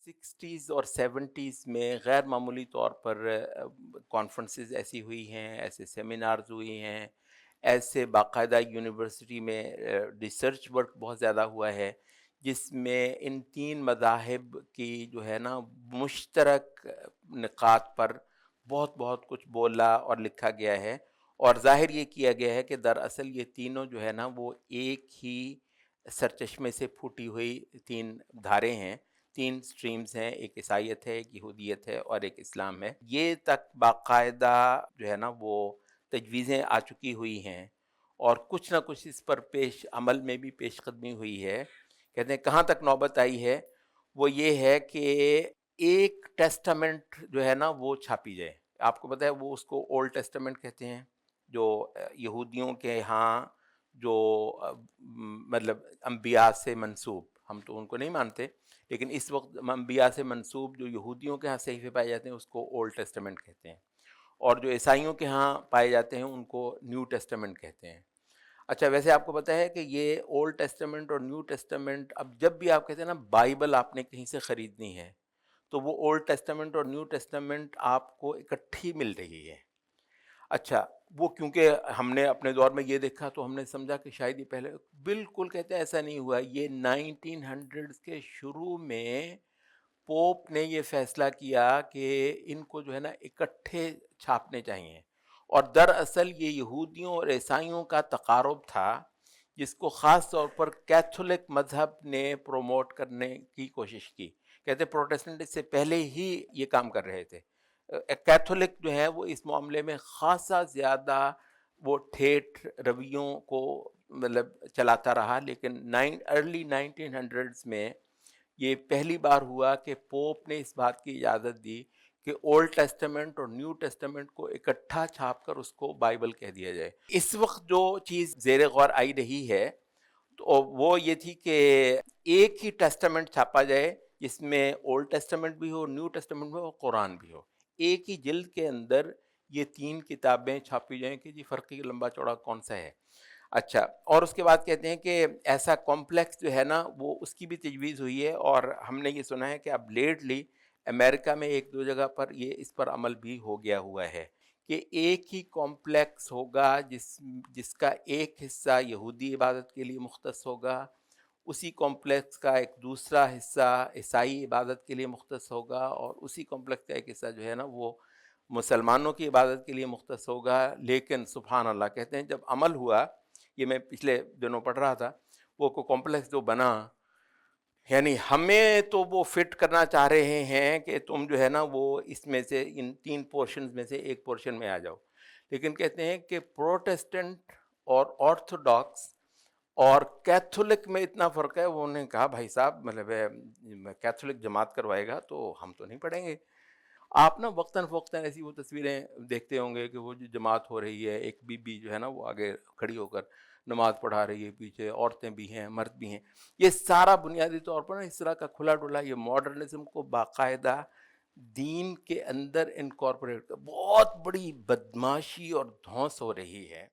60s اور 70s میں غیر معمولی طور پر کانفرنسز ایسی ہوئی ہیں، ایسے سیمینارز ہوئی ہیں، ایسے باقاعدہ یونیورسٹی میں ریسرچ ورک بہت زیادہ ہوا ہے، جس میں ان تین مذاہب کی جو ہے نا مشترک نکات پر بہت بہت کچھ بولا اور لکھا گیا ہے، اور ظاہر یہ کیا گیا ہے کہ دراصل یہ تینوں جو ہے نا وہ ایک ہی سرچشمے سے پھوٹی ہوئی تین دھارے ہیں، تین سٹریمز ہیں، ایک عیسائیت ہے، ایک یہودیت ہے اور ایک اسلام ہے۔ یہ تک باقاعدہ جو ہے نا وہ تجویزیں آ چکی ہوئی ہیں، اور کچھ نہ کچھ اس پر پیش عمل میں بھی پیش قدمی ہوئی ہے۔ کہتے ہیں کہاں تک نوبت آئی ہے، وہ یہ ہے کہ ایک ٹیسٹامنٹ جو ہے نا وہ چھاپی جائے۔ آپ کو پتہ ہے وہ اس کو اولڈ ٹیسٹامنٹ کہتے ہیں، جو یہودیوں کے ہاں جو مطلب انبیاء سے منسوب، ہم تو ان کو نہیں مانتے، لیکن اس وقت انبیاء سے منسوب جو یہودیوں کے ہاں صحیفے پائے جاتے ہیں اس کو اولڈ ٹیسٹامنٹ کہتے ہیں، اور جو عیسائیوں کے ہاں پائے جاتے ہیں ان کو نیو ٹیسٹامنٹ کہتے ہیں۔ اچھا، ویسے آپ کو پتہ ہے کہ یہ اولڈ ٹیسٹامنٹ اور نیو ٹیسٹامنٹ، اب جب بھی آپ کہتے ہیں نا بائبل آپ نے کہیں سے خریدنی ہے، تو وہ اولڈ ٹیسٹامنٹ اور نیو ٹیسٹامنٹ آپ کو اکٹھی مل رہی ہے۔ اچھا، وہ کیونکہ ہم نے اپنے دور میں یہ دیکھا تو ہم نے سمجھا کہ شاید یہ پہلے، بالکل کہتے ہیں ایسا نہیں ہوا۔ یہ 1900 کے شروع میں پوپ نے یہ فیصلہ کیا کہ ان کو جو ہے نا اکٹھے چھاپنے چاہیے، اور دراصل یہ یہودیوں اور عیسائیوں کا تقارب تھا، جس کو خاص طور پر کیتھولک مذہب نے پروموٹ کرنے کی کوشش کی۔ کہتے پروٹیسٹنٹ اس سے پہلے ہی یہ کام کر رہے تھے۔ کیتھولک جو ہے وہ اس معاملے میں خاصا زیادہ وہ ٹھیٹھ رویوں کو مطلب چلاتا رہا، لیکن ارلی 1900s میں یہ پہلی بار ہوا کہ پوپ نے اس بات کی اجازت دی کہ اولڈ ٹیسٹامنٹ اور نیو ٹیسٹامنٹ کو اکٹھا چھاپ کر اس کو بائبل کہہ دیا جائے۔ اس وقت جو چیز زیر غور آئی رہی ہے تو وہ یہ تھی کہ ایک ہی ٹیسٹامنٹ چھاپا جائے جس میں اولڈ ٹیسٹامنٹ بھی ہو، نیو ٹیسٹامنٹ بھی ہو، قرآن بھی ہو، ایک ہی جلد کے اندر یہ تین کتابیں چھاپی جائیں کہ جی فرقی لمبا چوڑا کون سا ہے۔ اچھا، اور اس کے بعد کہتے ہیں کہ ایسا کمپلیکس جو ہے نا وہ اس کی بھی تجویز ہوئی ہے، اور ہم نے یہ سنا ہے کہ اب لیٹلی امریکہ میں ایک دو جگہ پر یہ اس پر عمل بھی ہو گیا ہوا ہے کہ ایک ہی کمپلیکس ہوگا جس کا ایک حصہ یہودی عبادت کے لیے مختص ہوگا، اسی کمپلیکس کا ایک دوسرا حصہ عیسائی عبادت کے لیے مختص ہوگا، اور اسی کمپلیکس کا ایک حصہ جو ہے نا وہ مسلمانوں کی عبادت کے لیے مختص ہوگا۔ لیکن سبحان اللہ، کہتے ہیں جب عمل ہوا، یہ میں پچھلے دنوں پڑھ رہا تھا، وہ کمپلیکس جو بنا، یعنی ہمیں تو وہ فٹ کرنا چاہ رہے ہیں کہ تم جو ہے نا وہ اس میں سے ان تین پورشنز میں سے ایک پورشن میں آ جاؤ، لیکن کہتے ہیں کہ پروٹیسٹنٹ اور آرتھوڈاکس اور کیتھولک میں اتنا فرق ہے۔ وہ نے کہا بھائی صاحب مطلب کیتھولک جماعت کروائے گا تو ہم تو نہیں پڑھیں گے۔ آپ نا وقتاً فوقتاً ایسی وہ تصویریں دیکھتے ہوں گے کہ وہ جو جماعت ہو رہی ہے، ایک بی بی جو ہے نا وہ آگے کھڑی ہو کر نماز پڑھا رہی ہے، پیچھے عورتیں بھی ہیں، مرد بھی ہیں۔ یہ سارا بنیادی طور پر نا اس طرح کا کھلا ڈلا یہ ماڈرنزم کو باقاعدہ دین کے اندر انکارپوریٹ، بہت بڑی بدماشی اور دھونس ہو رہی ہے۔